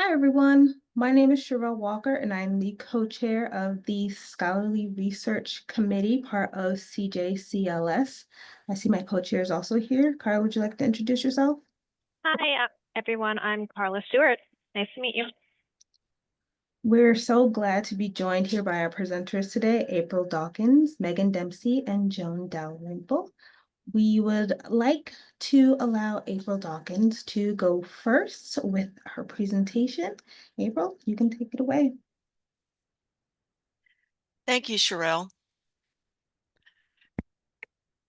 Hi, everyone. My name is Sherelle Walker, and I'm the co-chair of the Scholarly Research Committee, part of CJCLS. I see my co-chair is also here. Kara, would you like to introduce yourself? Hi, everyone. I'm Carla Stewart. Nice to meet you. We're so glad to be joined here by our presenters today, April Dawkins, Megan Dempsey, and Joan Dalrymple. We would like to allow April Dawkins to go first with her presentation. April, you can take it away. Thank you, Sherelle.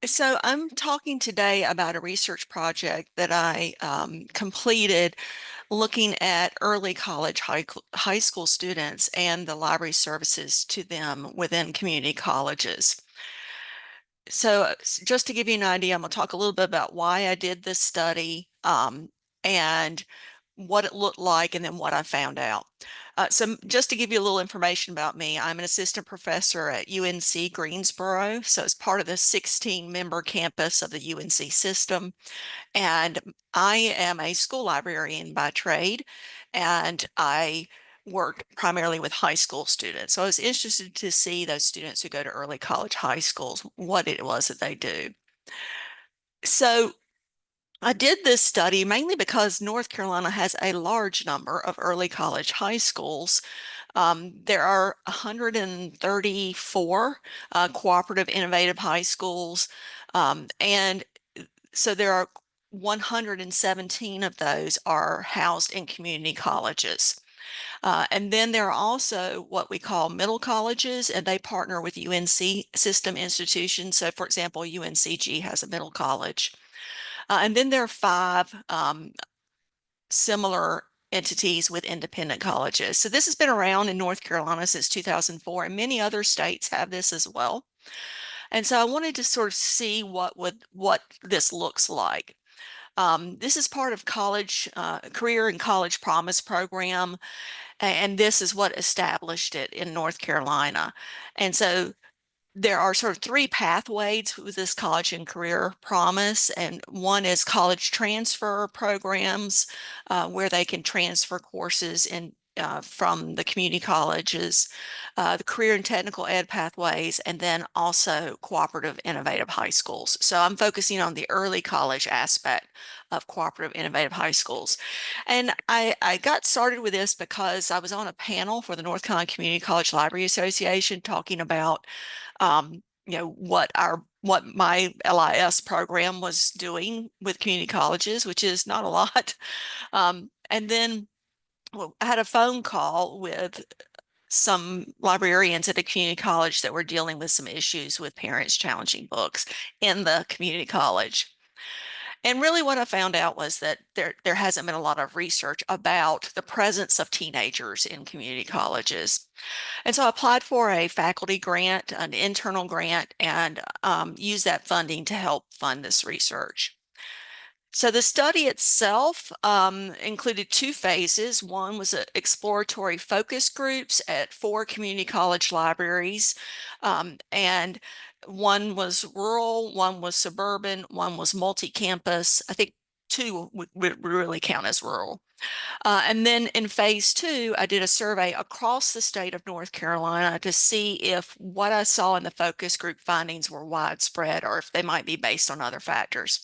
So I'm talking today about a research project that I completed looking at early college high school students and the library services to them within community colleges. So just to give you an idea, I'm going to talk a little bit about why I did this study and what it looked like and then what I found out. So just to give you a little information about me, I'm an assistant professor at UNC Greensboro. So it's part of the 16-member campus of the UNC system. And I am a school librarian by trade, and I work primarily with high school students. So I was interested to see those students who go to early college high schools, what it was that they do. So I did this study mainly because North Carolina has a large number of early college high schools. There are 134 cooperative innovative high schools, and so there are 117 of those are housed in community colleges. And then there are also what we call middle colleges, and they partner with UNC system institutions. So, for example, UNCG has a middle college. And then there are five similar entities with independent colleges. So this has been around in North Carolina since 2004, and many other states have this as well. And so I wanted to sort of see what this looks like. This is part of college career and college promise program, and this is what established it in North Carolina. And so there are sort of three pathways with this college and career promise, and one is college transfer programs where they can transfer courses in from the community colleges, the career and technical ed pathways, and then also cooperative innovative high schools. So I'm focusing on the early college aspect of cooperative innovative high schools. And I got started with this because I was on a panel for the North Carolina Community College Library Association talking about what my LIS program was doing with community colleges, which is not a lot. And then I had a phone call with some librarians at a community college that were dealing with some issues with parents challenging books in the community college. And really what I found out was that there hasn't been a lot of research about the presence of teenagers in community colleges. And so I applied for a faculty grant, an internal grant, and used that funding to help fund this research. So the study itself included two phases. One was exploratory focus groups at 4 community college libraries, and one was rural, one was suburban, one was multi-campus. I think 2 would really count as rural. And then in phase 2, I did a survey across the state of North Carolina to see if what I saw in the focus group findings were widespread or if they might be based on other factors.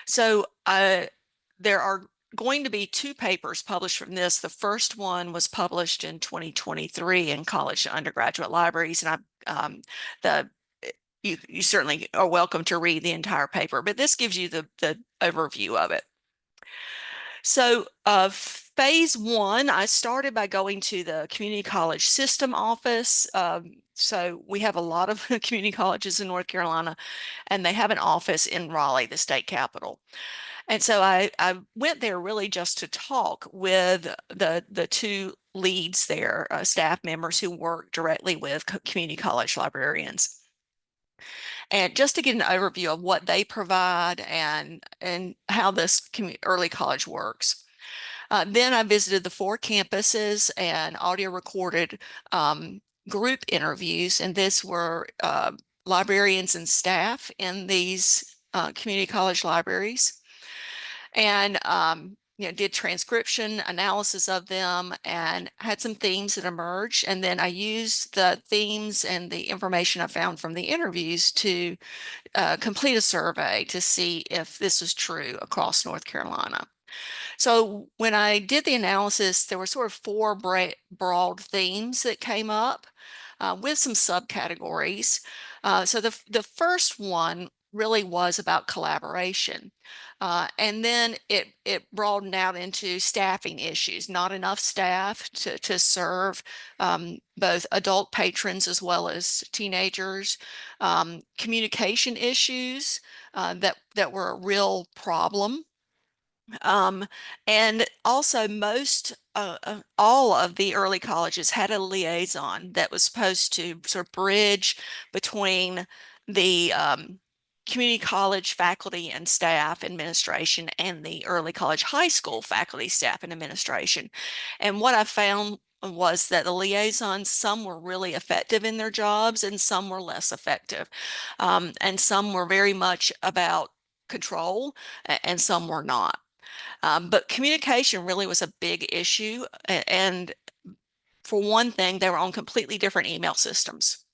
So there are going to be 2 papers published from this. The first one was published in 2023 in college and undergraduate libraries, and you certainly are welcome to read the entire paper, but this gives you the overview of it. So phase 1, I started by going to the community college system office. So we have a lot of community colleges in North Carolina, and they have an office in Raleigh, the state capital. And so I went there really just to talk with the 2 leads there, staff members who work directly with community college librarians. And just to get an overview of what they provide and how this early college works. Then I visited the 4 campuses and audio recorded group interviews, and this were librarians and staff in these community college libraries. And did transcription analysis of them and had some themes that emerged. And then I used the themes and the information I found from the interviews to complete a survey to see if this was true across North Carolina. So when I did the analysis, there were sort of four broad themes that came up with some subcategories. So the first one really was about collaboration. And then it broadened out into staffing issues, not enough staff to serve both adult patrons as well as teenagers, communication issues that were a real problem. And also all of the early colleges had a liaison that was supposed to sort of bridge between the community college faculty and staff administration and the early college high school faculty, staff, and administration. And what I found was that the liaisons, some were really effective in their jobs and some were less effective. And some were very much about control and some were not. But communication really was a big issue. And for one thing, they were on completely different email systems,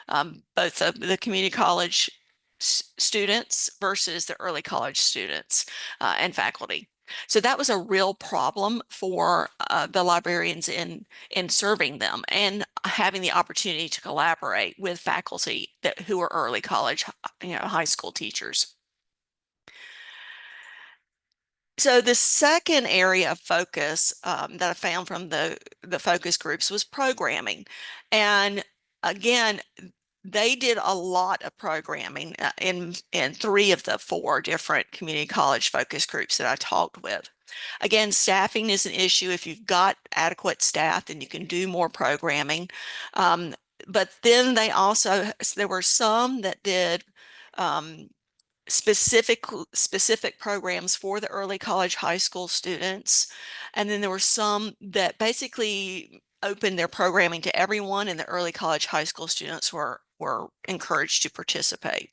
both the community college students versus the early college students and faculty. So that was a real problem for the librarians in serving them and having the opportunity to collaborate with faculty who were early college, high school teachers. So the second area of focus that I found from the focus groups was programming. And again, they did a lot of programming in three of the four different community college focus groups that I talked with. Again, staffing is an issue. If you've got adequate staff, then you can do more programming. But then there were some that did specific programs for the early college high school students. And then there were some that basically opened their programming to everyone, and the early college high school students were encouraged to participate.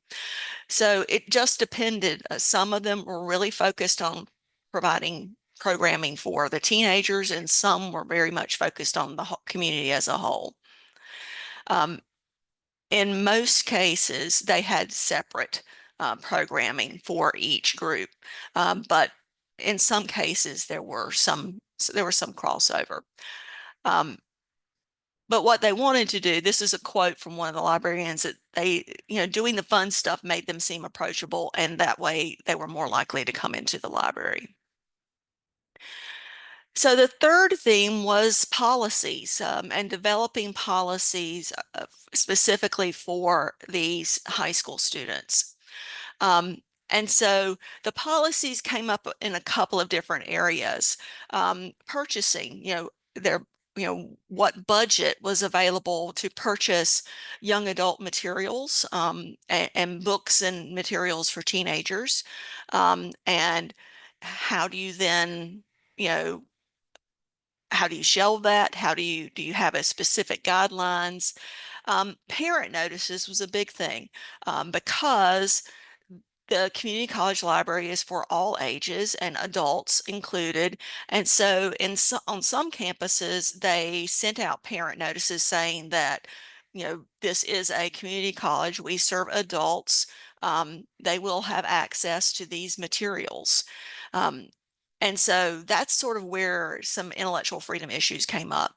So it just depended. Some of them were really focused on providing programming for the teenagers, and some were very much focused on the community as a whole. In most cases, they had separate programming for each group, but in some cases there were some crossover. But what they wanted to do, this is a quote from one of the librarians, that they, doing the fun stuff made them seem approachable, and that way they were more likely to come into the library. So the third theme was policies and developing policies specifically for these high school students. And so the policies came up in a couple of different areas. Purchasing, what budget was available to purchase young adult materials and books and materials for teenagers. And how do you then, how do you shelve that? How do you have a specific guidelines? Parent notices was a big thing because the community college library is for all ages and adults included. And so on some campuses, they sent out parent notices saying that, this is a community college. We serve adults. They will have access to these materials. And so that's sort of where some intellectual freedom issues came up.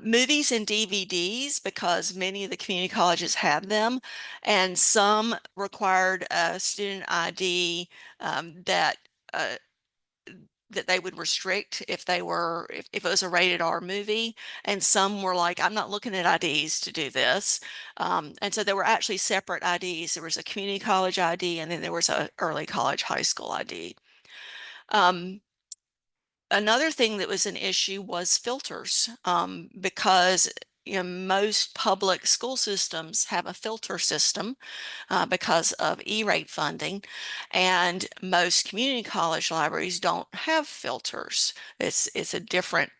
Movies and DVDs, because many of the community colleges had them, and some required a student ID that they would restrict if it was a rated R movie, and some were like, I'm not looking at IDs to do this. And so there were actually separate IDs. There was a community college ID, and then there was a early college high school ID. Another thing that was an issue was filters, because most public school systems have a filter system because of E-rate funding, and most community college libraries don't have filters. It's a different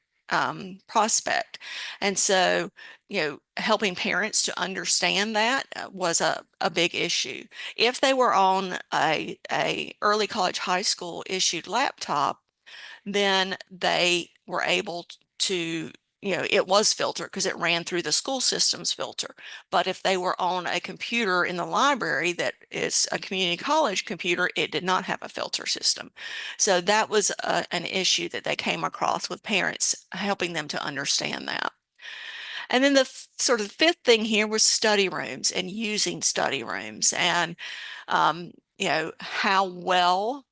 prospect. And so, helping parents to understand that was a big issue. If they were on a early college high school issued laptop, then they were able to, it was filtered because it ran through the school system's filter. But if they were on a computer in the library that is a community college computer, it did not have a filter system. So that was an issue that they came across with parents, helping them to understand that. And then the sort of fifth thing here was study rooms and using study rooms, and how well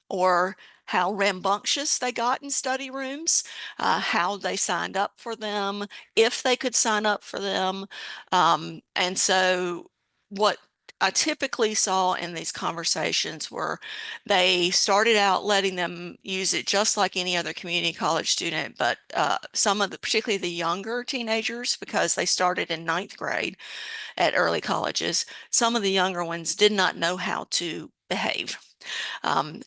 or how rambunctious they got in study rooms, how they signed up for them, if they could sign up for them. And so what I typically saw in these conversations were they started out letting them use it just like any other community college student, but some of the, particularly the younger teenagers, because they started in 9th grade at early colleges, some of the younger ones did not know how to behave. And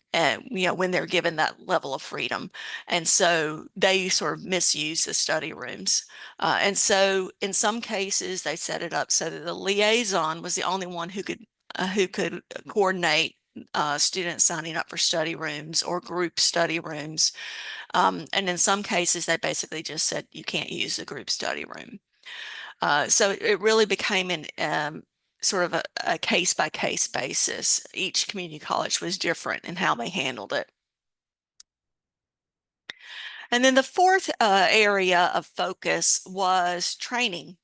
when they're given that level of freedom. And so they sort of misuse the study rooms. And so in some cases, they set it up so that the liaison was the only one who could coordinate students signing up for study rooms or group study rooms. And in some cases, they basically just said, you can't use the group study room. So it really became an sort of a case-by-case basis. Each community college was different in how they handled it. And then the fourth area of focus was training,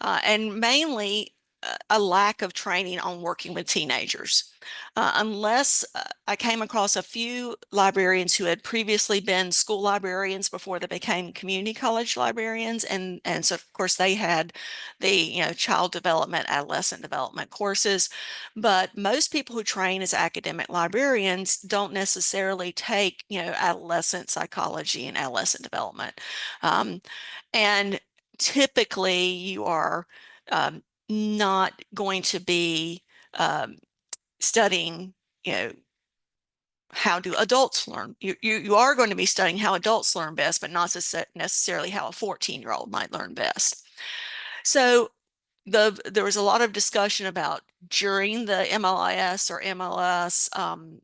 and mainly a lack of training on working with teenagers. Unless I came across a few librarians who had previously been school librarians before they became community college librarians, and so of course they had the child development, adolescent development courses, but most people who train as academic librarians don't necessarily take adolescent psychology and adolescent development, and typically you are not going to be studying, how do adults learn. You are going to be studying how adults learn best, but not necessarily how a 14-year-old might learn best. So there was a lot of discussion about during the MLIS or MLS,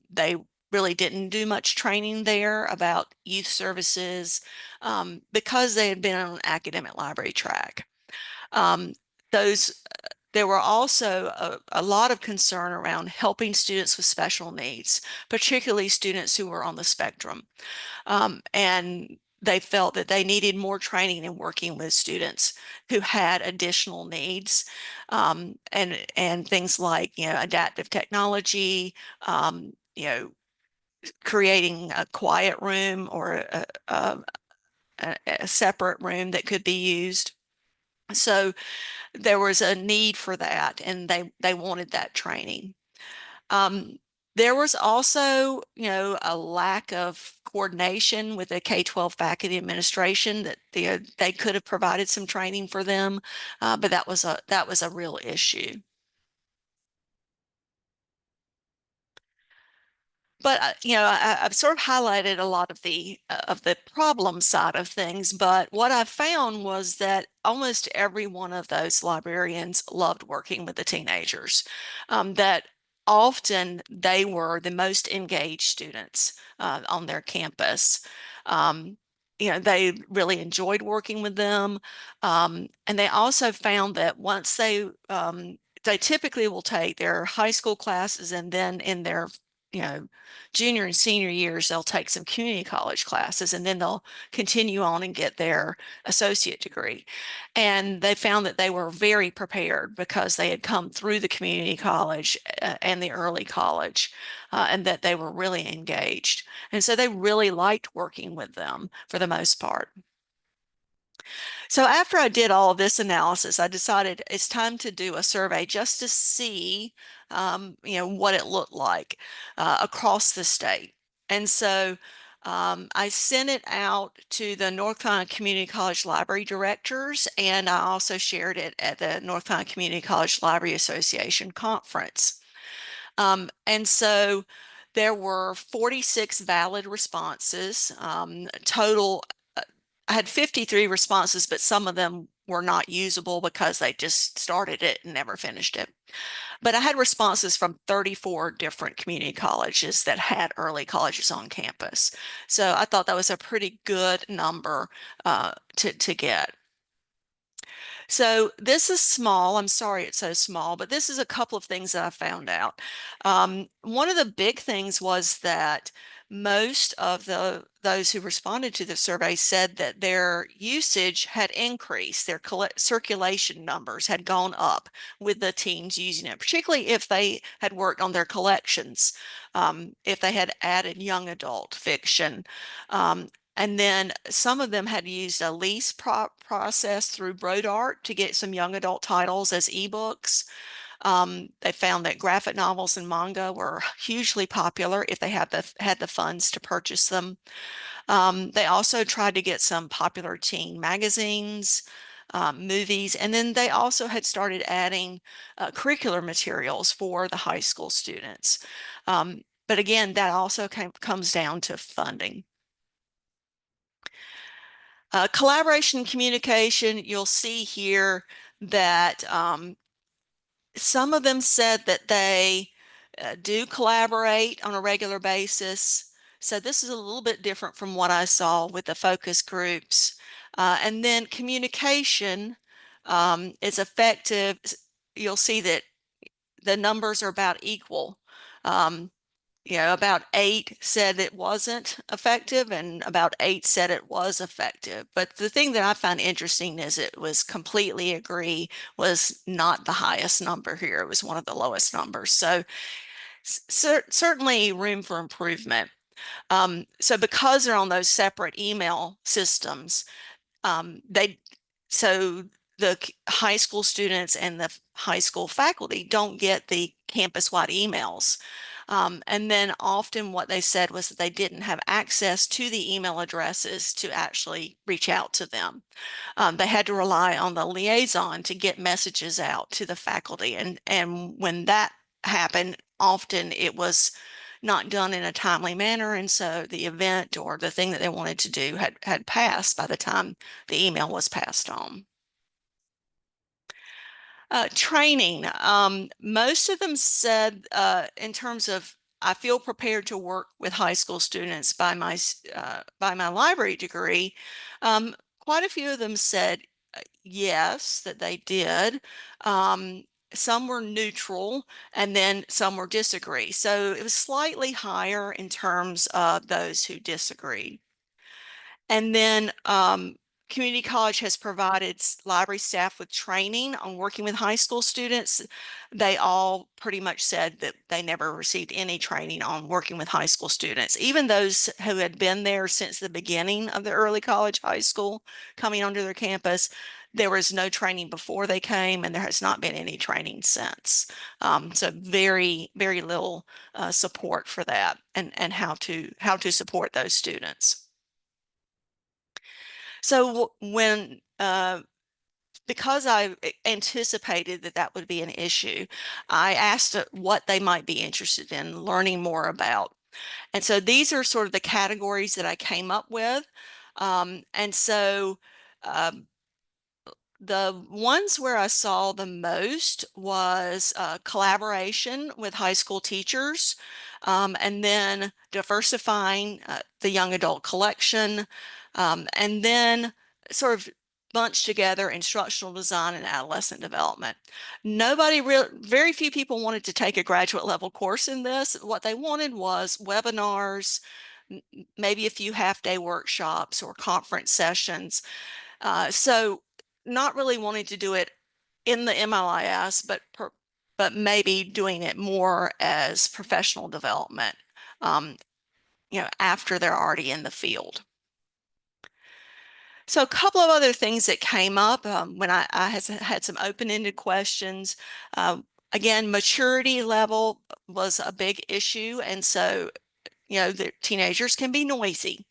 they really didn't do much training there about youth services because they had been on an academic library track. There were also a lot of concern around helping students with special needs, particularly students who were on the spectrum. And they felt that they needed more training in working with students who had additional needs, and things like adaptive technology, creating a quiet room or a separate room that could be used. So there was a need for that, and they wanted that training. There was also, a lack of coordination with the K-12 faculty administration that they could have provided some training for them, but that was a real issue. But I've sort of highlighted a lot of the problem side of things. But what I found was that almost every one of those librarians loved working with the teenagers. That often they were the most engaged students on their campus. They really enjoyed working with them, and they also found that once they typically will take their high school classes, and then in their junior and senior years, they'll take some community college classes, and then they'll continue on and get their associate degree. And they found that they were very prepared because they had come through the community college and the early college, and that they were really engaged. And so they really liked working with them for the most part. So after I did all of this analysis, I decided it's time to do a survey just to see, what it looked like across the state. And so I sent it out to the North Carolina Community College Library directors, and I also shared it at the North Carolina Community College Library Association conference. And so There were 46 valid responses. Total, I had 53 responses, but some of them were not usable because they just started it and never finished it. But I had responses from 34 different community colleges that had early colleges on campus. So I thought that was a pretty good number to get. So this is small. I'm sorry it's so small, but this is a couple of things that I found out. One of the big things was that most of those who responded to the survey said that their usage had increased, their circulation numbers had gone up with the teens using it, particularly if they had worked on their collections, if they had added young adult fiction. And then some of them had used a lease process through Brodart to get some young adult titles as ebooks. They found that graphic novels and manga were hugely popular if they had the funds to purchase them. They also tried to get some popular teen magazines, movies, and then they also had started adding curricular materials for the high school students. But again, that also comes down to funding. Collaboration and communication, you'll see here that some of them said that they do collaborate on a regular basis. So this is a little bit different from what I saw with the focus groups. And then communication is effective. You'll see that the numbers are about equal. About 8 said it wasn't effective and about 8 said it was effective. But the thing that I find interesting is it was completely agree was not the highest number here. It was one of the lowest numbers. So certainly room for improvement. So because they're on those separate email systems, so the high school students and the high school faculty don't get the campus-wide emails. And then often what they said was that they didn't have access to the email addresses to actually reach out to them. They had to rely on the liaison to get messages out to the faculty. And when that happened, often it was not done in a timely manner. And so the event or the thing that they wanted to do had passed by the time the email was passed on. Training. Most of them said in terms of, I feel prepared to work with high school students by my library degree. Quite a few of them said yes, that they did. Some were neutral and then some were disagree. So it was slightly higher in terms of those who disagreed. And then community college has provided library staff with training on working with high school students. They all pretty much said that they never received any training on working with high school students. Even those who had been there since the beginning of the early college, high school coming onto their campus, there was no training before they came, and there has not been any training since. So very, very little support for that and how to support those students. So when because I anticipated that that would be an issue, I asked what they might be interested in learning more about. And so these are sort of the categories that I came up with. And so the ones where I saw the most was collaboration with high school teachers, and then diversifying the young adult collection, and then sort of bunched together instructional design and adolescent development. Very few people wanted to take a graduate level course in this. What they wanted was webinars, maybe a few half-day workshops or conference sessions. So not really wanting to do it in the MLIS, but maybe doing it more as professional development, after they're already in the field. So a couple of other things that came up when I had some open-ended questions. Again, maturity level was a big issue. And so, the teenagers can be noisy.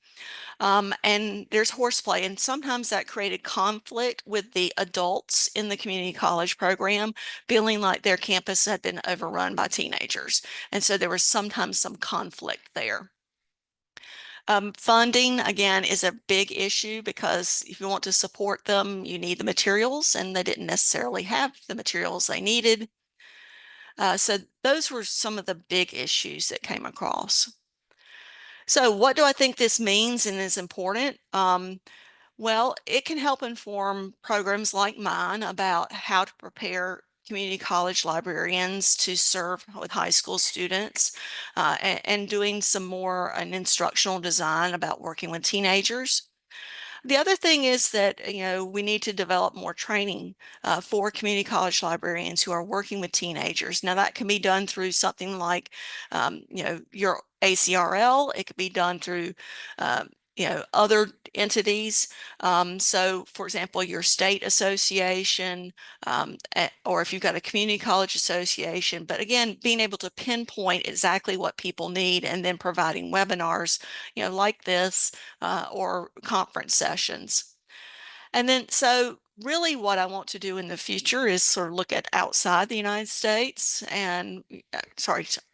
And there's horseplay, and sometimes that created conflict with the adults in the community college program, feeling like their campus had been overrun by teenagers. And so there was sometimes some conflict there. Funding, again, is a big issue because if you want to support them, you need the materials, and they didn't necessarily have the materials they needed. So those were some of the big issues that came across. So what do I think this means and is important? Well, it can help inform programs like mine about how to prepare community college librarians to serve with high school students, and doing some more an instructional design about working with teenagers. The other thing is that, we need to develop more training for community college librarians who are working with teenagers. Now, that can be done through something like, your ACRL. It could be done through, other entities. So, for example, your state association, or if you've got a community college association. But again, being able to pinpoint exactly what people need and then providing webinars, like this, or conference sessions. And then, so really what I want to do in the future is sort of look at outside the United States and,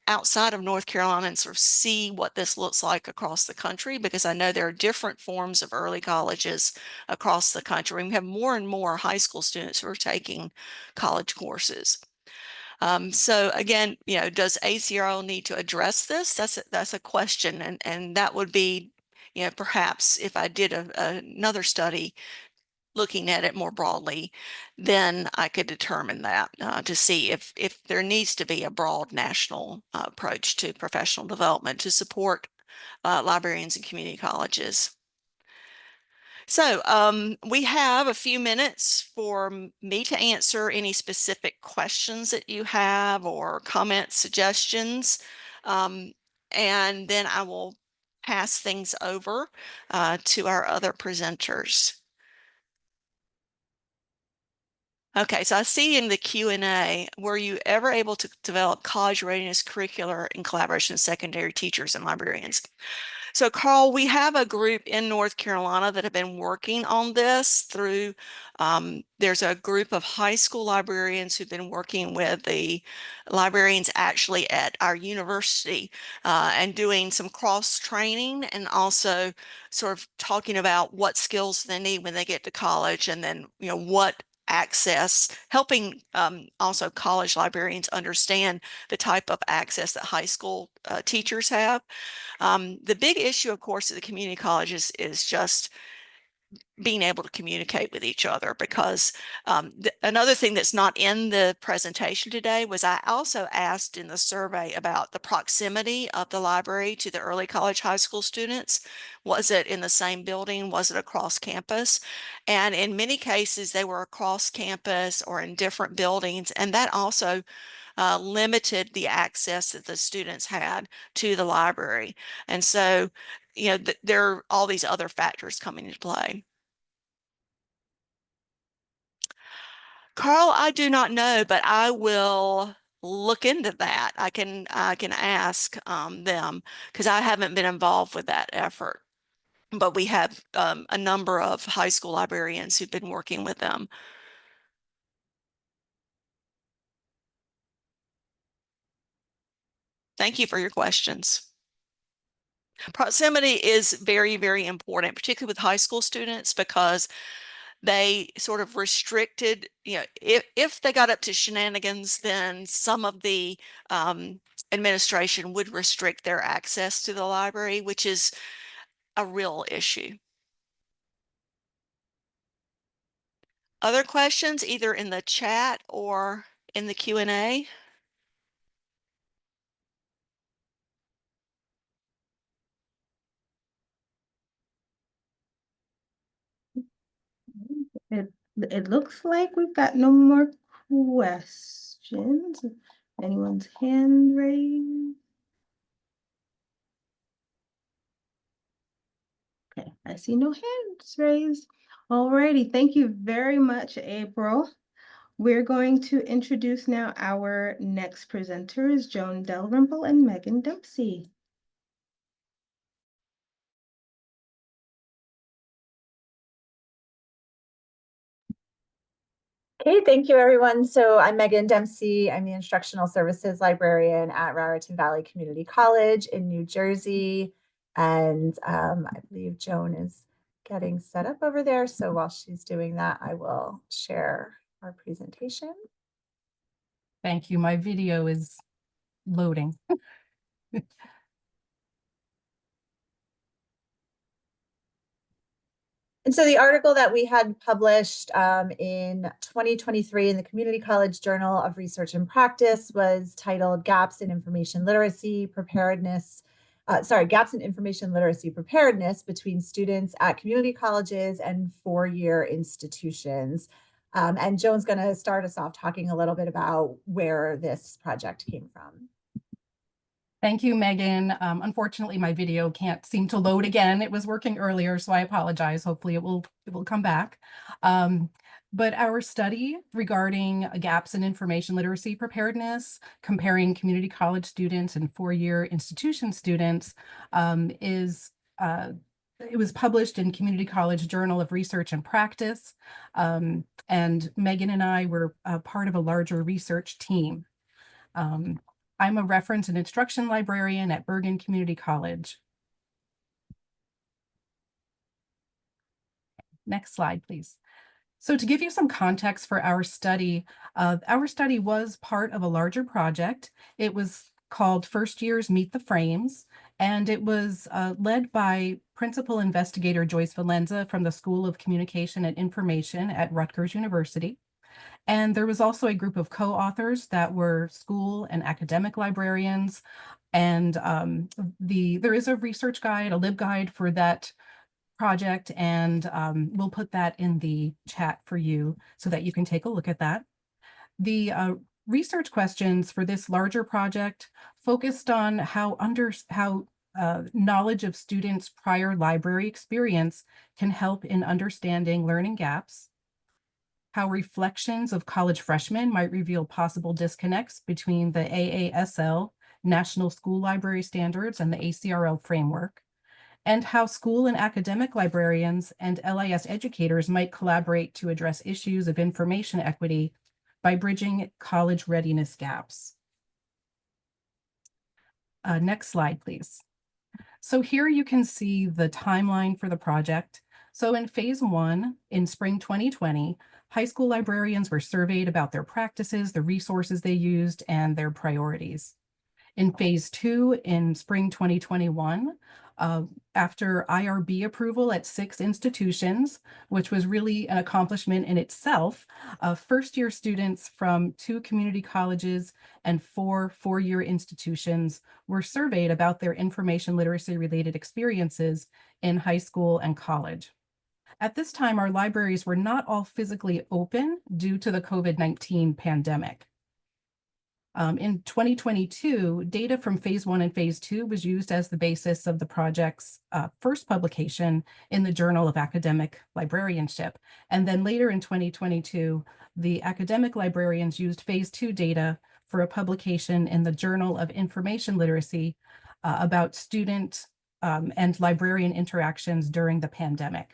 outside of North Carolina, and sort of see what this looks like across the country, because I know there are different forms of early colleges across the country. We have more and more high school students who are taking college courses. So again, does ACRL need to address this? That's a question, and that would be, perhaps if I did another study looking at it more broadly, then I could determine that to see if there needs to be a broad national approach to professional development to support librarians and community colleges. So we have a few minutes for me to answer any specific questions that you have or comments, suggestions, and then I will pass things over to our other presenters. Okay, so I see in the Q&A, were you ever able to develop college readiness curricular in collaboration with secondary teachers and librarians? So Carl, we have a group in North Carolina that have been working on this through, there's a group of high school librarians who've been working with the librarians actually at our university, and doing some cross training, and also sort of talking about what skills they need when they get to college, and then, what access, helping also college librarians understand the type of access that high school teachers have. The big issue, of course, at the community colleges is just being able to communicate with each other, because another thing that's not in the presentation today was I also asked in the survey about the proximity of the library to the early college high school students. Was it in the same building? Was it across campus? And in many cases, they were across campus or in different buildings, and that also limited the access that the students had to the library. And so, there are all these other factors coming into play. Carl, I do not know, but I will look into that. I can ask them, because I haven't been involved with that effort. But we have a number of high school librarians who've been working with them. Thank you for your questions. Proximity is very, very important, particularly with high school students, because they sort of restricted, if they got up to shenanigans, then some of the administration would restrict their access to the library, which is a real issue. Other questions, either in the chat or in the Q&A? It looks like we've got no more questions. Anyone's hand raised? Okay, I see no hands raised. Alrighty, thank you very much, April. We're going to introduce now our next presenters, Joan Dalrymple and Megan Dempsey. Okay, thank you, everyone. So I'm Megan Dempsey. I'm the Instructional Services Librarian at Raritan Valley Community College in New Jersey. And I believe Joan is getting set up over there. So while she's doing that, I will share our presentation. Thank you. My video is loading. And so the article that we had published in 2023 in the Community College Journal of Research and Practice was titled Gaps in Information Literacy Preparedness. Gaps in Information Literacy Preparedness between students at community colleges and four-year institutions. And Joan's going to start us off talking a little bit about where this project came from. Thank you, Megan. Unfortunately, my video can't seem to load again. It was working earlier, so I apologize. Hopefully it will come back. But our study regarding gaps in information literacy preparedness, comparing community college students and four-year institution students it was published in Community College Journal of Research and Practice. And Megan and I were part of a larger research team. I'm a reference and instruction librarian at Bergen Community College. Next slide, please. So to give you some context for our study was part of a larger project. It was called First Years Meet the Frames, and it was led by Principal Investigator Joyce Valenza from the School of Communication and Information at Rutgers University. And there was also a group of co-authors that were school and academic librarians. And there is a research guide, a LibGuide for that project, and we'll put that in the chat for you so that you can take a look at that. The research questions for this larger project focused on how knowledge of students' prior library experience can help in understanding learning gaps, how reflections of college freshmen might reveal possible disconnects between the AASL, National School Library Standards, and the ACRL framework, and how school and academic librarians and LIS educators might collaborate to address issues of information equity by bridging college readiness gaps. Next slide, please. So here you can see the timeline for the project. So in phase 1, in spring 2020, high school librarians were surveyed about their practices, the resources they used, and their priorities. In phase 2, in spring 2021, after IRB approval at 6 institutions, which was really an accomplishment in itself, first-year students from 2 community colleges and 4 four-year institutions were surveyed about their information literacy-related experiences in high school and college. At this time, our libraries were not all physically open due to the COVID-19 pandemic. In 2022, data from phase 1 and phase 2 was used as the basis of the project's first publication in the Journal of Academic Librarianship. And then later in 2022, the academic librarians used phase 2 data for a publication in the Journal of Information Literacy about student and librarian interactions during the pandemic.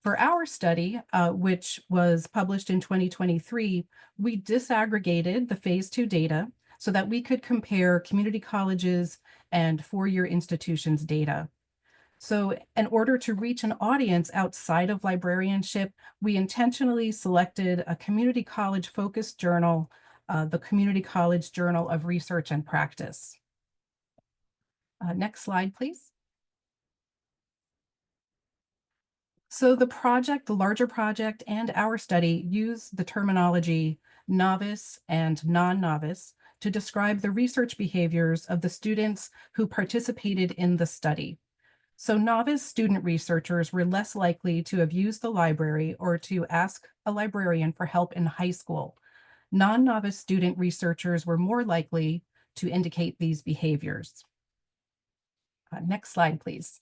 For our study, which was published in 2023, we disaggregated the phase 2 data so that we could compare community colleges and four-year institutions data. So in order to reach an audience outside of librarianship, we intentionally selected a community college focused journal, the Community College Journal of Research and Practice. Next slide, please. So the larger project and our study use the terminology novice and non-novice to describe the research behaviors of the students who participated in the study. So novice student researchers were less likely to have used the library or to ask a librarian for help in high school. Non-novice student researchers were more likely to indicate these behaviors. Next slide, please.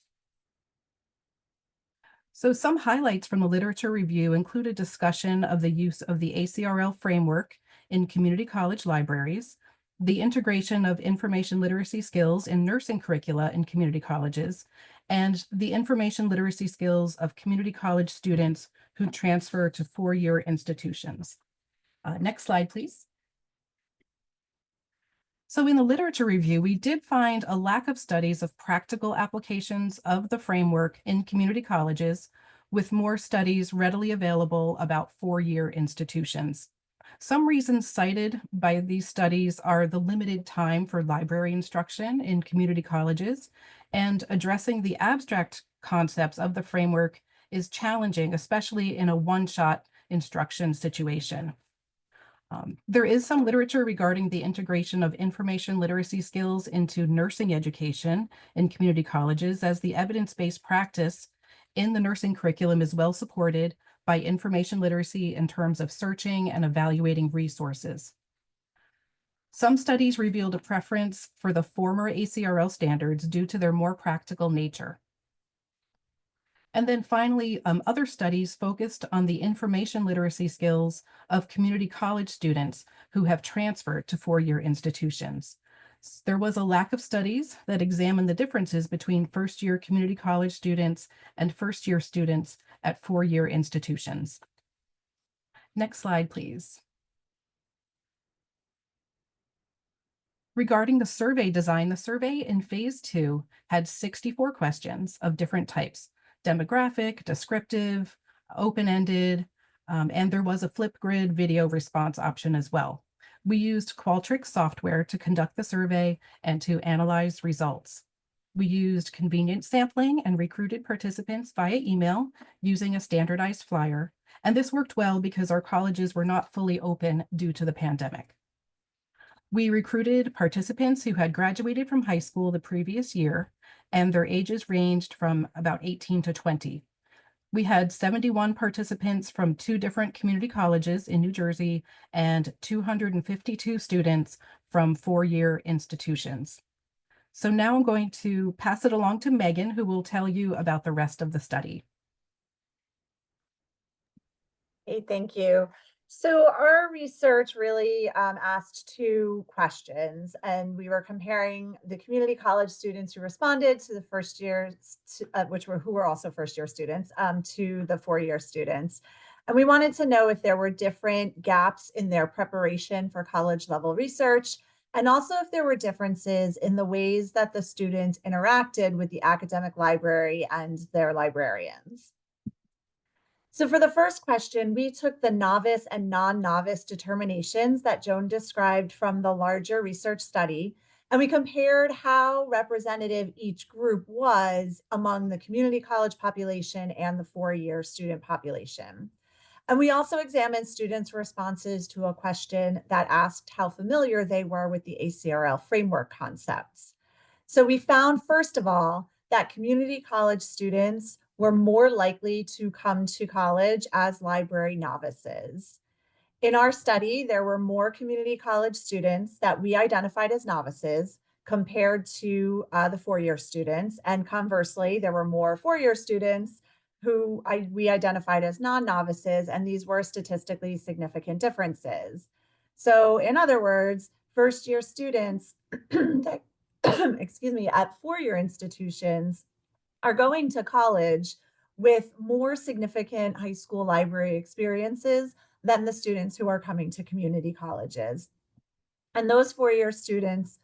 So some highlights from the literature review include a discussion of the use of the ACRL framework in community college libraries, the integration of information literacy skills in nursing curricula in community colleges, and the information literacy skills of community college students who transfer to four-year institutions. Next slide, please. So in the literature review, we did find a lack of studies of practical applications of the framework in community colleges, with more studies readily available about four-year institutions. Some reasons cited by these studies are the limited time for library instruction in community colleges, and addressing the abstract concepts of the framework is challenging, especially in a one-shot instruction situation. There is some literature regarding the integration of information literacy skills into nursing education in community colleges, as the evidence-based practice in the nursing curriculum is well supported by information literacy in terms of searching and evaluating resources. Some studies revealed a preference for the former ACRL standards due to their more practical nature. And then finally, other studies focused on the information literacy skills of community college students who have transferred to four-year institutions. There was a lack of studies that examined the differences between first-year community college students and first-year students at four-year institutions. Next slide, please. Regarding the survey design, the survey in phase 2 had 64 questions of different types: demographic, descriptive, open-ended, and there was a Flipgrid video response option as well. We used Qualtrics software to conduct the survey and to analyze results. We used convenient sampling and recruited participants via email using a standardized flyer, and this worked well because our colleges were not fully open due to the pandemic. We recruited participants who had graduated from high school the previous year, and their ages ranged from about 18 to 20. We had 71 participants from 2 different community colleges in New Jersey and 252 students from four-year institutions. So now I'm going to pass it along to Megan, who will tell you about the rest of the study. Hey, thank you. So our research really asked 2 questions, and we were comparing the community college students who responded to the first year, who were also first year students, to the four-year students. And we wanted to know if there were different gaps in their preparation for college level research, and also if there were differences in the ways that the students interacted with the academic library and their librarians. So for the first question, we took the novice and non-novice determinations that Joan described from the larger research study, and we compared how representative each group was among the community college population and the four-year student population. And we also examined students' responses to a question that asked how familiar they were with the ACRL framework concepts. So we found, first of all, that community college students were more likely to come to college as library novices. In our study, there were more community college students that we identified as novices compared to the four-year students. And conversely, there were more four-year students who we identified as non-novices, and these were statistically significant differences. So in other words, first-year students that, excuse me, at four-year institutions are going to college with more significant high school library experiences than the students who are coming to community colleges. And those four-year students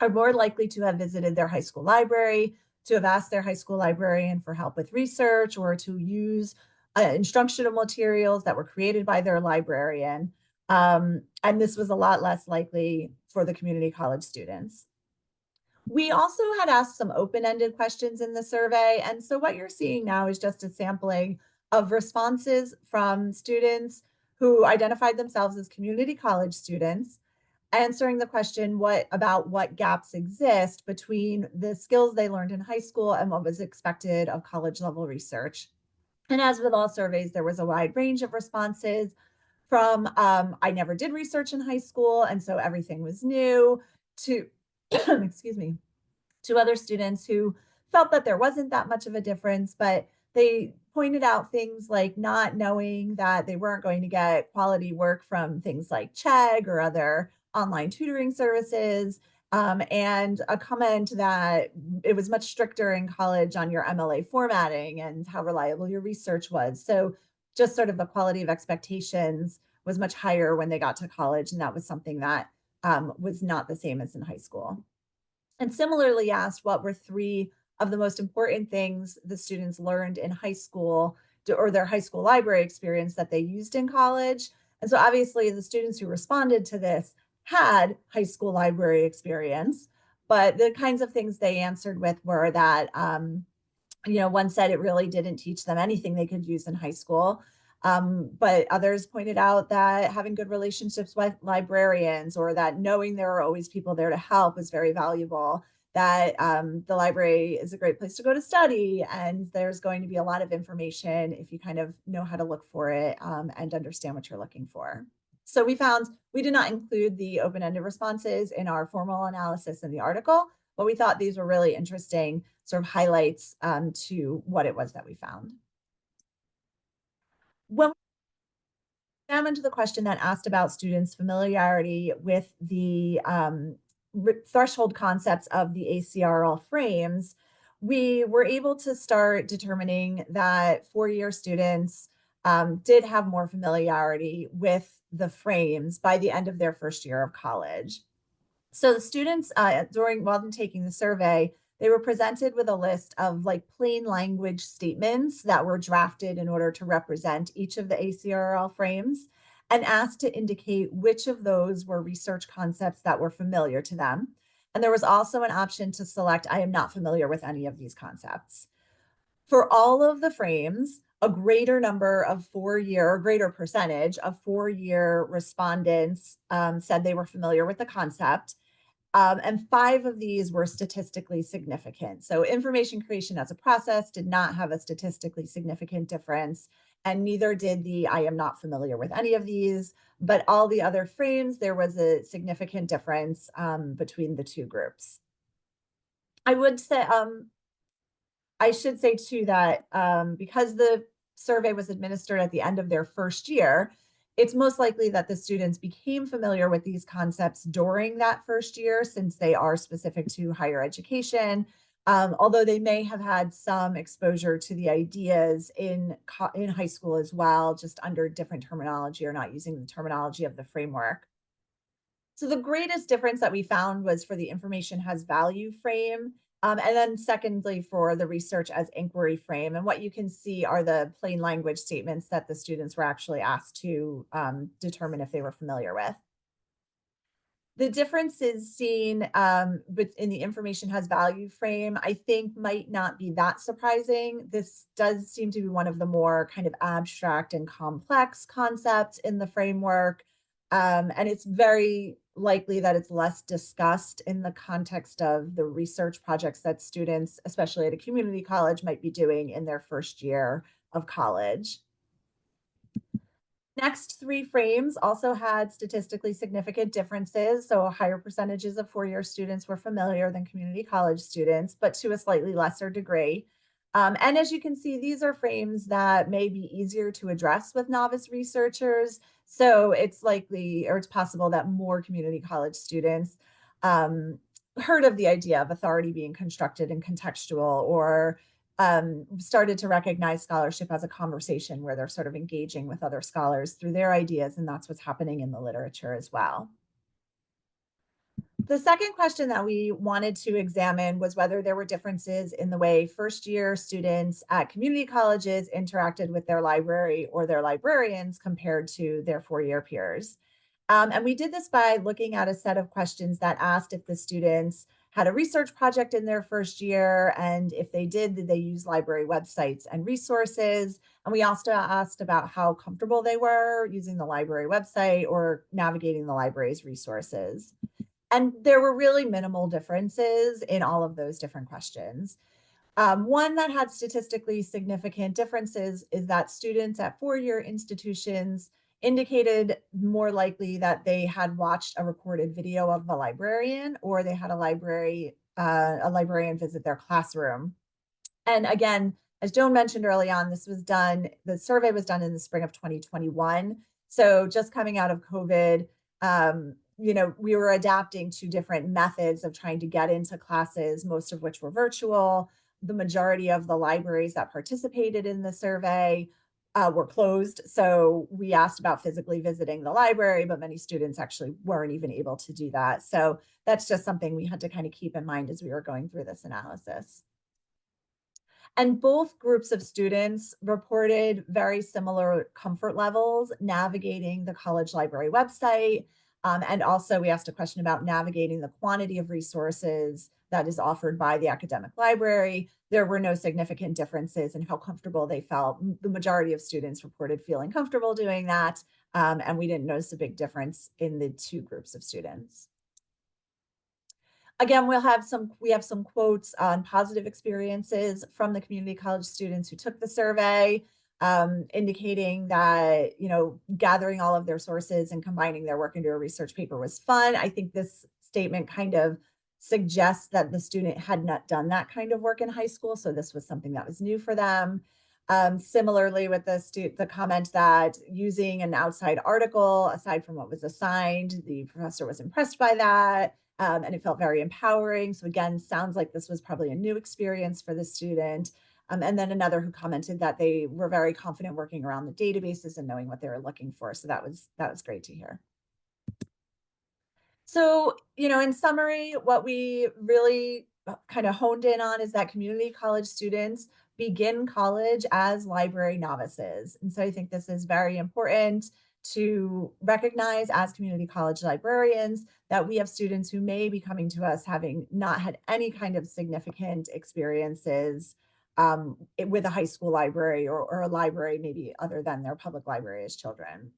are more likely to have visited their high school library, to have asked their high school librarian for help with research, or to use instructional materials that were created by their librarian. And this was a lot less likely for the community college students. We also had asked some open-ended questions in the survey. And so what you're seeing now is just a sampling of responses from students who identified themselves as community college students, answering the question about what gaps exist between the skills they learned in high school and what was expected of college level research. And as with all surveys, there was a wide range of responses from I never did research in high school, and so everything was new, to excuse me, to other students who felt that there wasn't that much of a difference, but they pointed out things like not knowing that they weren't going to get quality work from things like Chegg or other online tutoring services, and a comment that it was much stricter in college on your MLA formatting and how reliable your research was. So just sort of the quality of expectations was much higher when they got to college. And that was something that was not the same as in high school. And similarly asked, what were 3 of the most important things the students learned in high school or their high school library experience that they used in college? And so obviously the students who responded to this had high school library experience, but the kinds of things they answered with were that, one said it really didn't teach them anything they could use in high school. But others pointed out that having good relationships with librarians or that knowing there are always people there to help was very valuable, that the library is a great place to go to study, and there's going to be a lot of information if you kind of know how to look for it and understand what you're looking for. So we found we did not include the open-ended responses in our formal analysis in the article, but we thought these were really interesting sort of highlights to what it was that we found. When we examined the question that asked about students' familiarity with the threshold concepts of the ACRL frames, we were able to start determining that 4-year students did have more familiarity with the frames by the end of their first year of college. So the students, while them taking the survey, they were presented with a list of like plain language statements that were drafted in order to represent each of the ACRL frames and asked to indicate which of those were research concepts that were familiar to them. And there was also an option to select, I am not familiar with any of these concepts. For all of the frames, a greater number of 4-year, greater percentage of 4-year respondents said they were familiar with the concept. And 5 of these were statistically significant. So information creation as a process did not have a statistically significant difference, and neither did the I am not familiar with any of these, but all the other frames, there was a significant difference between the 2 groups. I should say too that because the survey was administered at the end of their first year, it's most likely that the students became familiar with these concepts during that first year, since they are specific to higher education, although they may have had some exposure to the ideas in high school as well, just under different terminology or not using the terminology of the framework. So the greatest difference that we found was for the information has value frame. And then secondly, for the research as inquiry frame. And what you can see are the plain language statements that the students were actually asked to determine if they were familiar with. The differences seen in the information has value frame, I think might not be that surprising. This does seem to be one of the more kind of abstract and complex concepts in the framework. And it's very likely that it's less discussed in the context of the research projects that students, especially at a community college, might be doing in their first year of college. Next 3 frames also had statistically significant differences. So higher percentages of 4-year students were familiar than community college students, but to a slightly lesser degree. And as you can see, these are frames that may be easier to address with novice researchers. So it's likely, or it's possible that more community college students heard of the idea of authority being constructed and contextual, or started to recognize scholarship as a conversation where they're sort of engaging with other scholars through their ideas, and that's what's happening in the literature as well. The second question that we wanted to examine was whether there were differences in the way first-year students at community colleges interacted with their library or their librarians compared to their 4-year peers. And we did this by looking at a set of questions that asked if the students had a research project in their first year, and if they did they use library websites and resources? And we also asked about how comfortable they were using the library website or navigating the library's resources. And there were really minimal differences in all of those different questions. One that had statistically significant differences is that students at 4-year institutions indicated more likely that they had watched a recorded video of a librarian, or they had a librarian visit their classroom. And again, as Joan mentioned early on, the survey was done in the spring of 2021. So just coming out of COVID, we were adapting to different methods of trying to get into classes, most of which were virtual. The majority of the libraries that participated in the survey were closed. So we asked about physically visiting the library, but many students actually weren't even able to do that. So that's just something we had to kind of keep in mind as we were going through this analysis. And both groups of students reported very similar comfort levels navigating the college library website. And also we asked a question about navigating the quantity of resources that is offered by the academic library. There were no significant differences in how comfortable they felt. The majority of students reported feeling comfortable doing that. And we didn't notice a big difference in the two groups of students. Again, we have some quotes on positive experiences from the community college students who took the survey, indicating that, you know, gathering all of their sources and combining their work into a research paper was fun. I think this statement kind of suggests that the student had not done that kind of work in high school, so this was something that was new for them. Similarly, with the comment that using an outside article aside from what was assigned, the professor was impressed by that. And it felt very empowering. So again, sounds like this was probably a new experience for the student. And then another who commented that they were very confident working around the databases and knowing what they were looking for. So that was great to hear. So, you know, in summary, what we really kind of honed in on is that community college students begin college as library novices. And so I think this is very important to recognize as community college librarians that we have students who may be coming to us having not had any kind of significant experiences with a high school library or a library maybe other than their public library as children.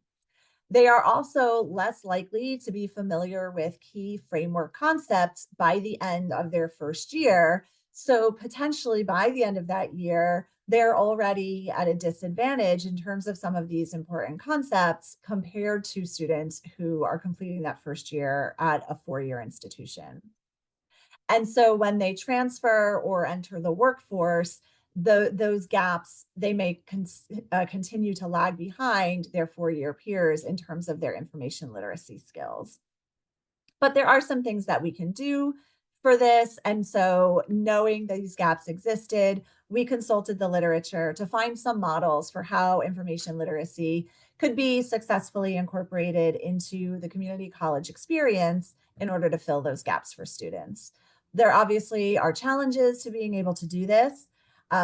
They are also less likely to be familiar with key framework concepts by the end of their first year. So potentially by the end of that year, they're already at a disadvantage in terms of some of these important concepts compared to students who are completing that first year at a four-year institution. And so when they transfer or enter the workforce, those gaps, they may continue to lag behind their four-year peers in terms of their information literacy skills. But there are some things that we can do for this. And so knowing these gaps existed, we consulted the literature to find some models for how information literacy could be successfully incorporated into the community college experience in order to fill those gaps for students. There obviously are challenges to being able to do this,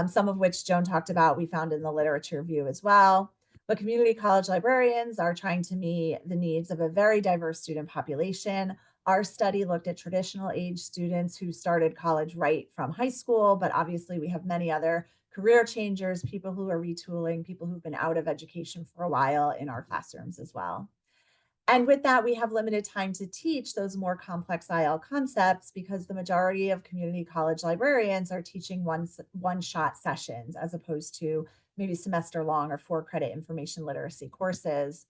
some of which Joan talked about, we found in the literature review as well. But community college librarians are trying to meet the needs of a very diverse student population. Our study looked at traditional age students who started college right from high school, but obviously we have many other career changers, people who are retooling, people who've been out of education for a while in our classrooms as well. And with that, we have limited time to teach those more complex IL concepts because the majority of community college librarians are teaching one-shot sessions as opposed to maybe semester-long or 4-credit information literacy courses.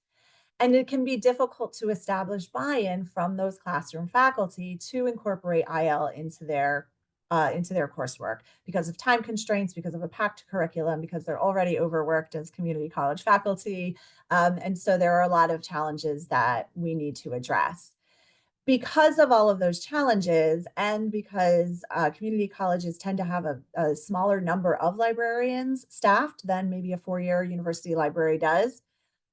And it can be difficult to establish buy-in from those classroom faculty to incorporate IL into their coursework because of time constraints, because of a packed curriculum, because they're already overworked as community college faculty. And so there are a lot of challenges that we need to address. Because of all of those challenges, and because community colleges tend to have a smaller number of librarians staffed than maybe a four-year university library does,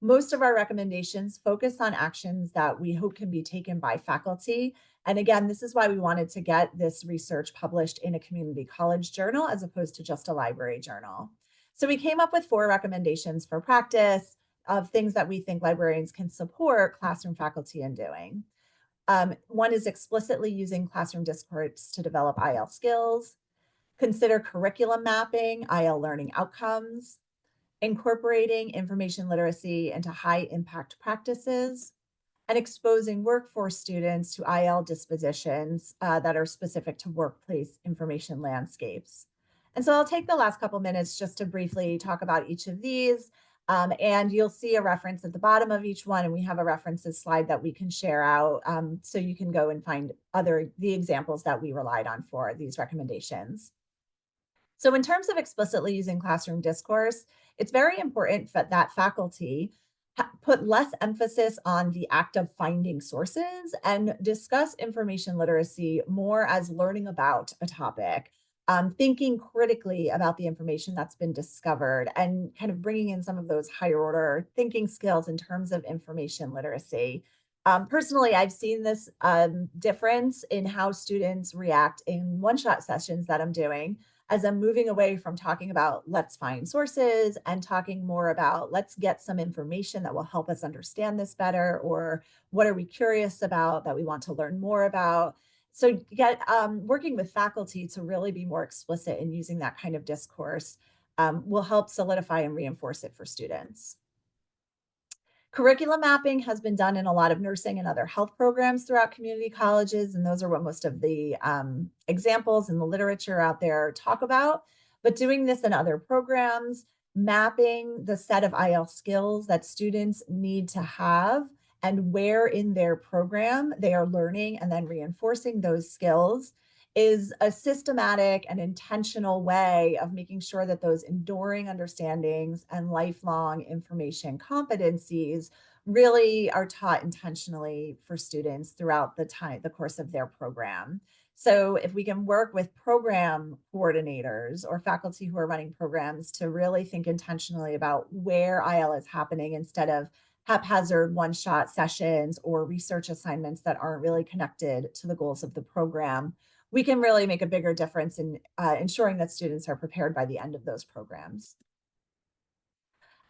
most of our recommendations focus on actions that we hope can be taken by faculty. And again, this is why we wanted to get this research published in a community college journal as opposed to just a library journal. So we came up with 4 recommendations for practice of things that we think librarians can support classroom faculty in doing. One is explicitly using classroom discourse to develop IL skills, consider curriculum mapping, IL learning outcomes, incorporating information literacy into high impact practices, and exposing workforce students to IL dispositions that are specific to workplace information landscapes. And so I'll take the last couple minutes just to briefly talk about each of these. And you'll see a reference at the bottom of each one, and we have a references slide that we can share out so you can go and find the examples that we relied on for these recommendations. So in terms of explicitly using classroom discourse, it's very important that faculty put less emphasis on the act of finding sources and discuss information literacy more as learning about a topic. thinking critically about the information that's been discovered and kind of bringing in some of those higher order thinking skills in terms of information literacy. Personally, I've seen this difference in how students react in one-shot sessions that I'm doing as I'm moving away from talking about let's find sources and talking more about let's get some information that will help us understand this better, or what are we curious about that we want to learn more about. So working with faculty to really be more explicit in using that kind of discourse will help solidify and reinforce it for students. Curriculum mapping has been done in a lot of nursing and other health programs throughout community colleges, and those are what most of the examples in the literature out there talk about. But doing this in other programs, mapping the set of IL skills that students need to have and where in their program they are learning and then reinforcing those skills is a systematic and intentional way of making sure that those enduring understandings and lifelong information competencies really are taught intentionally for students throughout the course of their program. So if we can work with program coordinators or faculty who are running programs to really think intentionally about where IL is happening instead of haphazard one-shot sessions or research assignments that aren't really connected to the goals of the program, we can really make a bigger difference in ensuring that students are prepared by the end of those programs.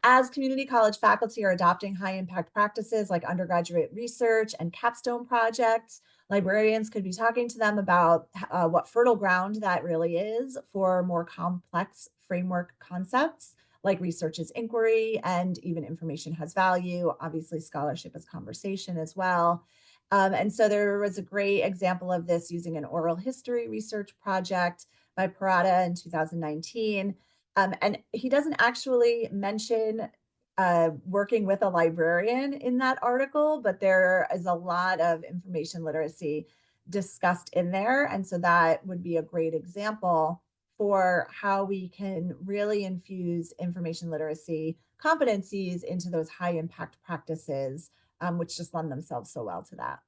As community college faculty are adopting high impact practices like undergraduate research and capstone projects, librarians could be talking to them about what fertile ground that really is for more complex framework concepts like research is inquiry and even information has value. Obviously, scholarship is conversation as well. And so there was a great example of this using an oral history research project by Parada in 2019. And he doesn't actually mention working with a librarian in that article, but there is a lot of information literacy discussed in there. And so that would be a great example for how we can really infuse information literacy competencies into those high impact practices, which just lend themselves so well to that.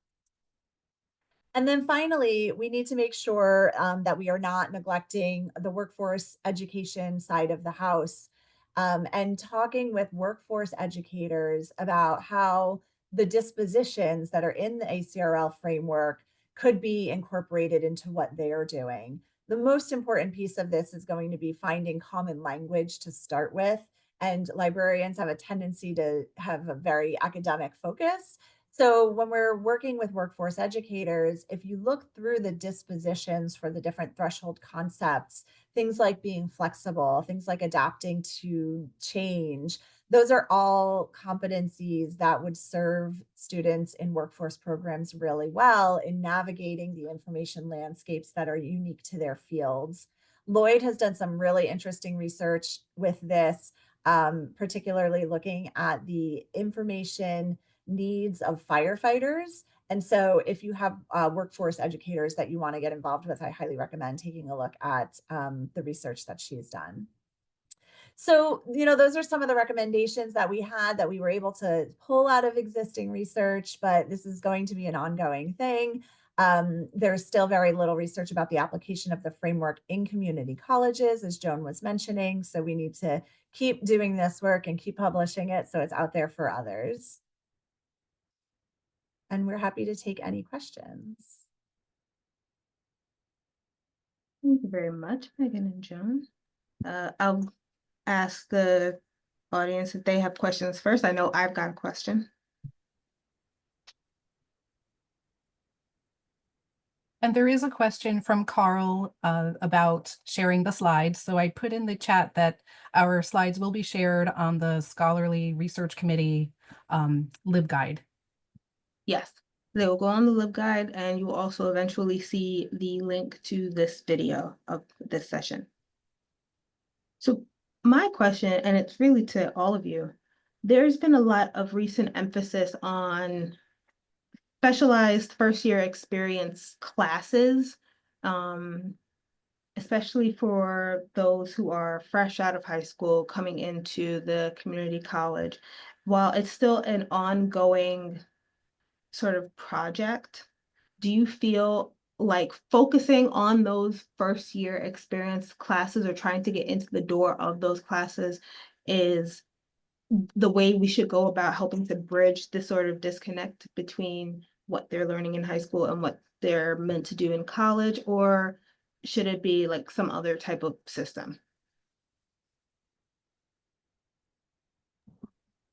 And then finally, we need to make sure that we are not neglecting the workforce education side of the house, and talking with workforce educators about how the dispositions that are in the ACRL framework could be incorporated into what they are doing. The most important piece of this is going to be finding common language to start with. And librarians have a tendency to have a very academic focus. So when we're working with workforce educators, if you look through the dispositions for the different threshold concepts, things like being flexible, things like adapting to change, those are all competencies that would serve students in workforce programs really well in navigating the information landscapes that are unique to their fields. Lloyd has done some really interesting research with this, particularly looking at the information needs of firefighters. And so if you have workforce educators that you want to get involved with, I highly recommend taking a look at the research that she's done. So, those are some of the recommendations that we had that we were able to pull out of existing research, but this is going to be an ongoing thing. There's still very little research about the application of the framework in community colleges, as Joan was mentioning. So we need to keep doing this work and keep publishing it so it's out there for others. And we're happy to take any questions. Thank you very much, Megan and Joan. I'll ask the audience if they have questions first. I know I've got a question. And there is a question from Carl about sharing the slides. So I put in the chat that our slides will be shared on the Scholarly Research Committee LibGuide. Yes, they will go on the LibGuide, and you will also eventually see the link to this video of this session. So my question, and it's really to all of you, there's been a lot of recent emphasis on specialized first-year experience classes, especially for those who are fresh out of high school coming into the community college. While it's still an ongoing sort of project, do you feel like focusing on those first year experience classes or trying to get into the door of those classes is the way we should go about helping to bridge this sort of disconnect between what they're learning in high school and what they're meant to do in college, or should it be like some other type of system?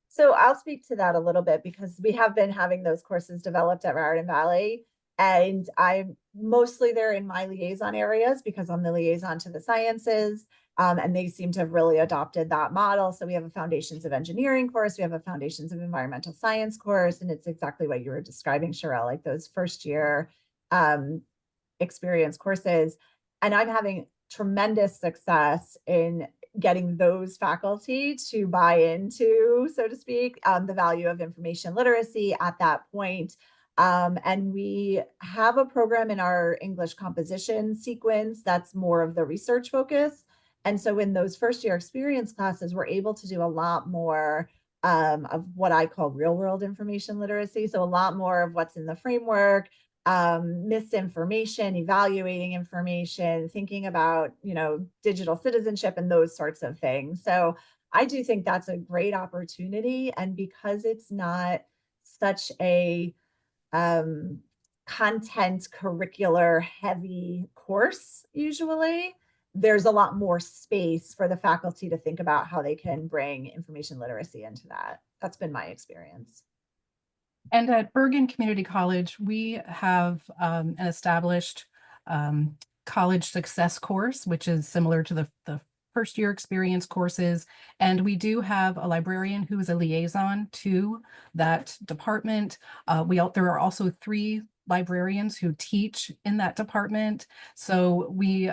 So I'll speak to that a little bit because we have been having those courses developed at Raritan Valley, and I'm mostly there in my liaison areas because I'm the liaison to the sciences. And they seem to have really adopted that model. So we have a Foundations of Engineering course, we have a Foundations of Environmental Science course, and it's exactly what you were describing, Sherelle, like those first year experience courses. And I'm having tremendous success in getting those faculty to buy into, so to speak, the value of information literacy at that point. And we have a program in our English composition sequence that's more of the research focus. And so in those first year experience classes, we're able to do a lot more of what I call real world information literacy. So a lot more of what's in the framework, misinformation, evaluating information, thinking about, digital citizenship and those sorts of things. So I do think that's a great opportunity. And because it's not such a content curricular heavy course, usually, there's a lot more space for the faculty to think about how they can bring information literacy into that. That's been my experience. And at Bergen Community College, we have an established college success course, which is similar to the first year experience courses. And we do have a librarian who is a liaison to that department. There are also 3 librarians who teach in that department. So we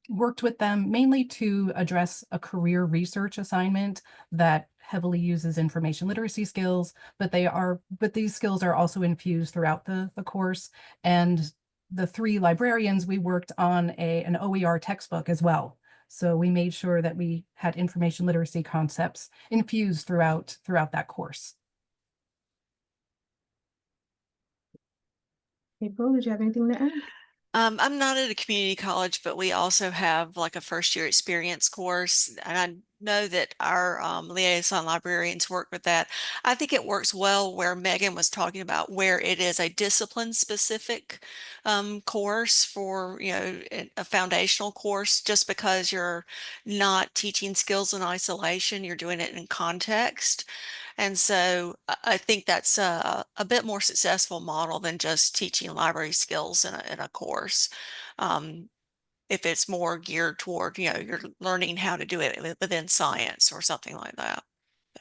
worked with them mainly to address a career research assignment that heavily uses information literacy skills, but these skills are also infused throughout the course. And the 3 librarians, we worked on an OER textbook as well. So we made sure that we had information literacy concepts infused throughout that course. April, did you have anything to add? I'm not at a community college, but we also have like a first year experience course. And I know that our liaison librarians work with that. I think it works well where Megan was talking about where it is a discipline specific course for, a foundational course, just because you're not teaching skills in isolation, you're doing it in context. And so I think that's a bit more successful model than just teaching library skills in a course. If it's more geared toward, you're learning how to do it within science or something like that.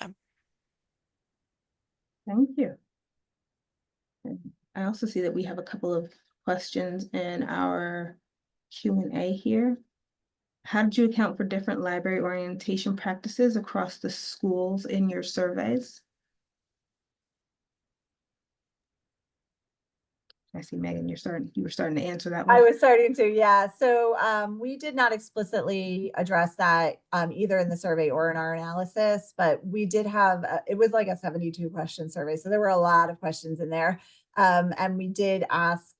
So. Thank you. I also see that we have a couple of questions in our Q&A here. How did you account for different library orientation practices across the schools in your surveys? I see, Megan, you were starting to answer that one. I was starting to, yeah. So we did not explicitly address that either in the survey or in our analysis, but we did have, it was like a 72 question survey. So there were a lot of questions in there. And we did ask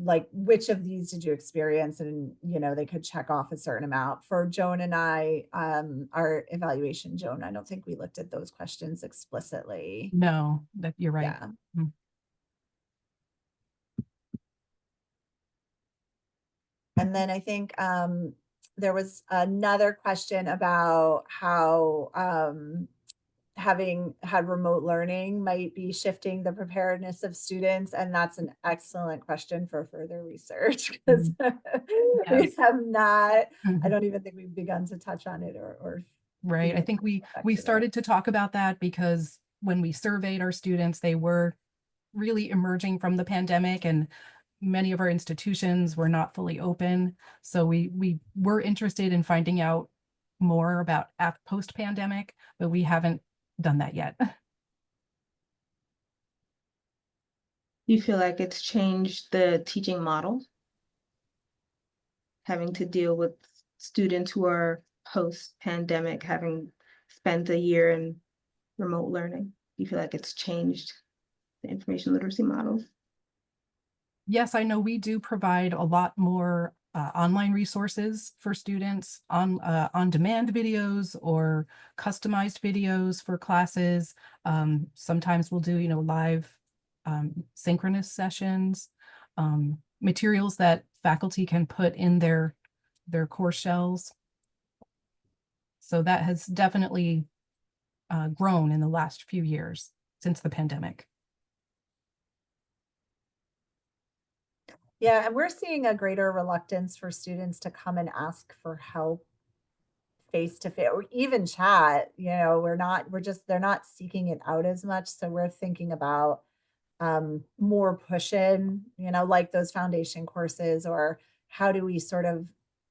like, which of these did you experience? And, they could check off a certain amount. For Joan and I, our evaluation, Joan, I don't think we looked at those questions explicitly. No, you're right. Yeah. Mm. And then I think there was another question about how having had remote learning might be shifting the preparedness of students. And that's an excellent question for further research because we have not, I don't even think we've begun to touch on it or right. I think we started to talk about that because when we surveyed our students, they were really emerging from the pandemic, and many of our institutions were not fully open. So we were interested in finding out more about post-pandemic, but we haven't done that yet. Do you feel like it's changed the teaching model? Having to deal with students who are post-pandemic, having spent a year in remote learning? Do you feel like it's changed the information literacy models? Yes, I know we do provide a lot more online resources for students, on-demand videos or customized videos for classes. Sometimes we'll do, live synchronous sessions, materials that faculty can put in their course shells. So that has definitely grown in the last few years since the pandemic. Yeah, and we're seeing a greater reluctance for students to come and ask for help face to face or even chat. They're not seeking it out as much. So we're thinking about more push in, like those foundation courses, or how do we sort of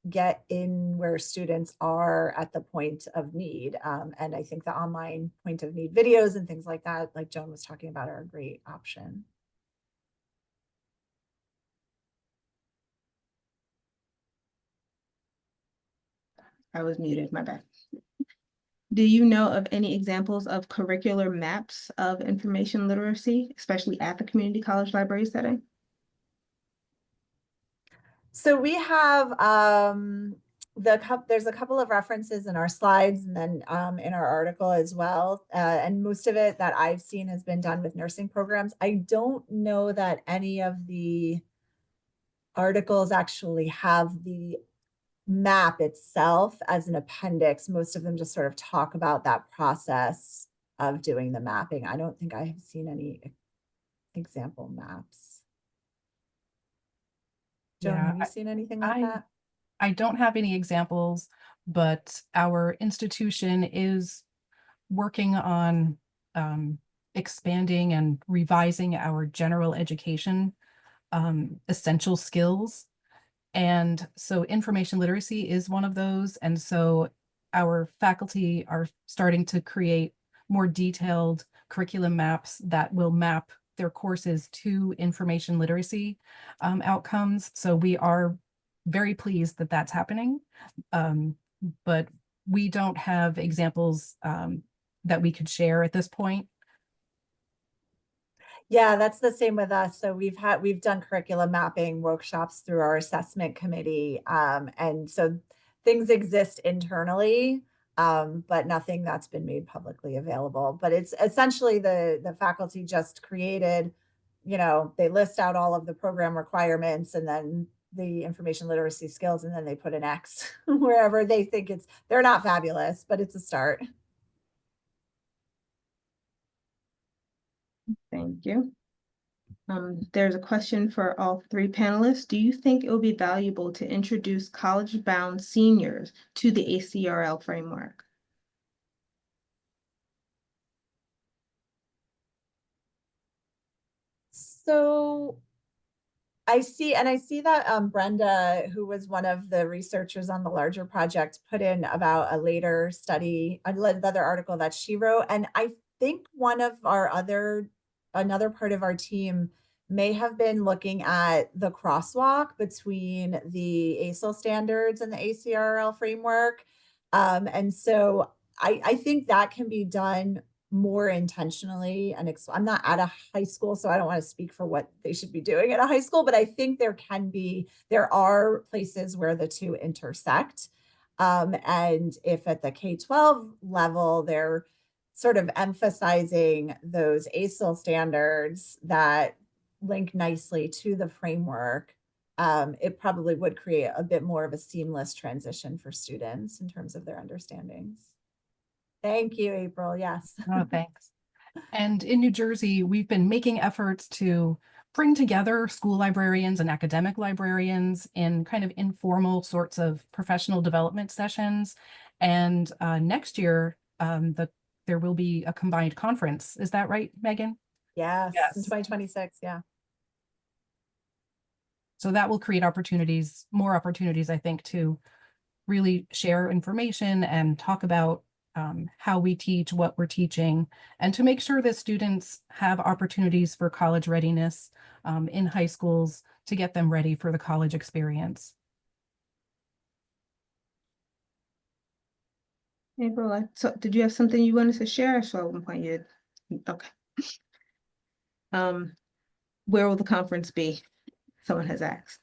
get in where students are at the point of need. And I think the online point of need videos and things like that, like Joan was talking about, are a great option. I was muted, my bad. Do you know of any examples of curricular maps of information literacy, especially at the community college library setting? So we have there's a couple of references in our slides and then in our article as well. And most of it that I've seen has been done with nursing programs. I don't know that any of the articles actually have the map itself as an appendix. Most of them just sort of talk about that process of doing the mapping. I don't think I have seen any example maps. Joan, have you seen anything like that? I don't have any examples, but our institution is working on expanding and revising our general education essential skills. And so information literacy is one of those. And so our faculty are starting to create more detailed curriculum maps that will map their courses to information literacy outcomes. So we are very pleased that that's happening. But we don't have examples that we could share at this point. Yeah, that's the same with us. So we've done curriculum mapping workshops through our assessment committee. And so things exist internally, but nothing that's been made publicly available. But it's essentially the faculty just created, they list out all of the program requirements and then the information literacy skills, and then they put an X wherever they think they're not fabulous, but it's a start. Thank you. There's a question for all three panelists. Do you think it will be valuable to introduce college-bound seniors to the ACRL framework? So I see that Brenda, who was one of the researchers on the larger project, put in about a later study, another article that she wrote. And I think another part of our team may have been looking at the crosswalk between the ACEL standards and the ACRL framework. And so I think that can be done more intentionally. And I'm not at a high school, so I don't want to speak for what they should be doing at a high school, but I think there are places where the two intersect. And if at the K-12 level, they're sort of emphasizing those ACEL standards that link nicely to the framework, it probably would create a bit more of a seamless transition for students in terms of their understandings. Thank you, April. Yes. Oh, thanks. And in New Jersey, we've been making efforts to bring together school librarians and academic librarians in kind of informal sorts of professional development sessions. And next year, there will be a combined conference. Is that right, Megan? Yes, Yes. in 2026, yeah. So that will create more opportunities, I think, to really share information and talk about how we teach, what we're teaching, and to make sure that students have opportunities for college readiness in high schools to get them ready for the college experience. April, so did you have something you wanted to share? So at one point you, okay. Where will the conference be? someone has asked.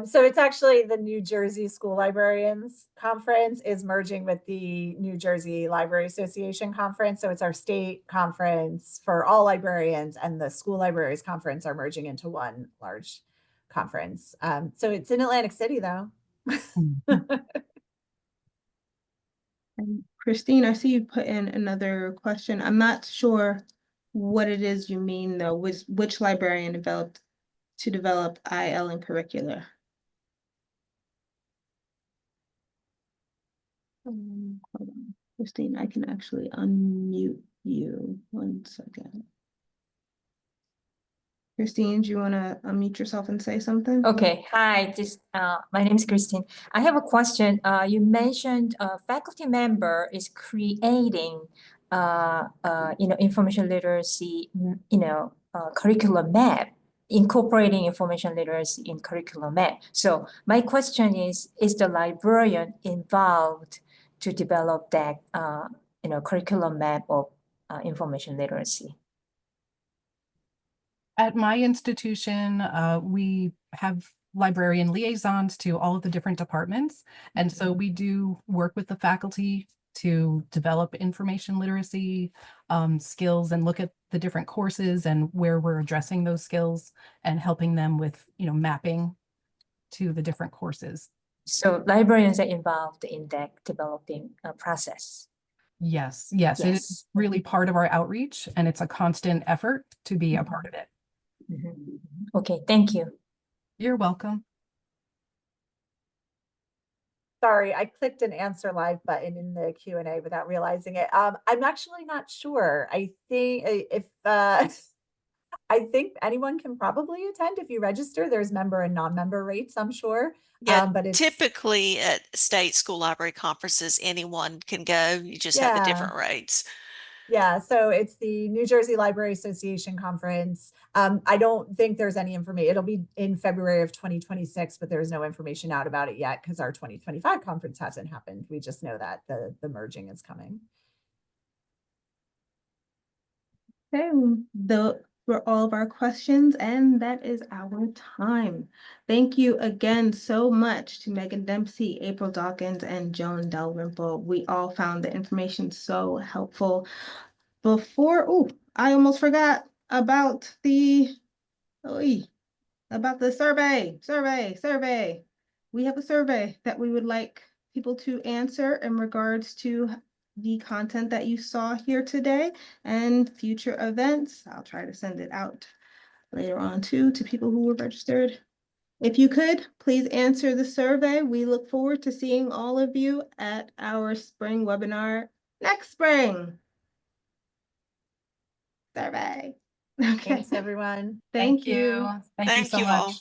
So it's actually the New Jersey School Librarians Conference is merging with the New Jersey Library Association Conference. So it's our state conference for all librarians, and the School Libraries Conference are merging into one large conference. So it's in Atlantic City, though. And Christine, I see you put in another question. I'm not sure what it is you mean, though. Which librarian develop IL and curricula? Hold on. Christine, I can actually unmute you. 1 second. Christine, do you want to unmute yourself and say something? Okay, hi, my name is Christine. I have a question. You mentioned a faculty member is creating, information literacy, curriculum map, incorporating information literacy in curriculum map. So my question is the librarian involved to develop that, curriculum map of information literacy? At my institution, we have librarian liaisons to all of the different departments. And so we do work with the faculty to develop information literacy skills and look at the different courses and where we're addressing those skills and helping them with, mapping to the different courses. So librarians are involved in that developing process. Yes, it is really part of our outreach, and it's a constant effort to be a part of it. Okay, thank you. You're welcome. Sorry, I clicked an answer live button in the Q&A without realizing it. I'm actually not sure. I think I think anyone can probably attend if you register. There's member and non-member rates, I'm sure. Yeah, But it's typically at state school library conferences, anyone can go. You just have the different rates. Yeah, so it's the New Jersey Library Association Conference. I don't think there's any information. It'll be in February of 2026, but there's no information out about it yet because our 2025 conference hasn't happened. We just know that the merging is coming. Okay, those were all of our questions, and that is our time. Thank you again so much to Megan Dempsey, April Dawkins, and Joan Dalrymple. We all found the information so helpful. I almost forgot about the survey. We have a survey that we would like people to answer in regards to the content that you saw here today and future events. I'll try to send it out later on too to people who were registered. If you could, please answer the survey. We look forward to seeing all of you at our spring webinar next spring. Survey. Okay. Thanks, everyone. Thank you. Thank you so much. all.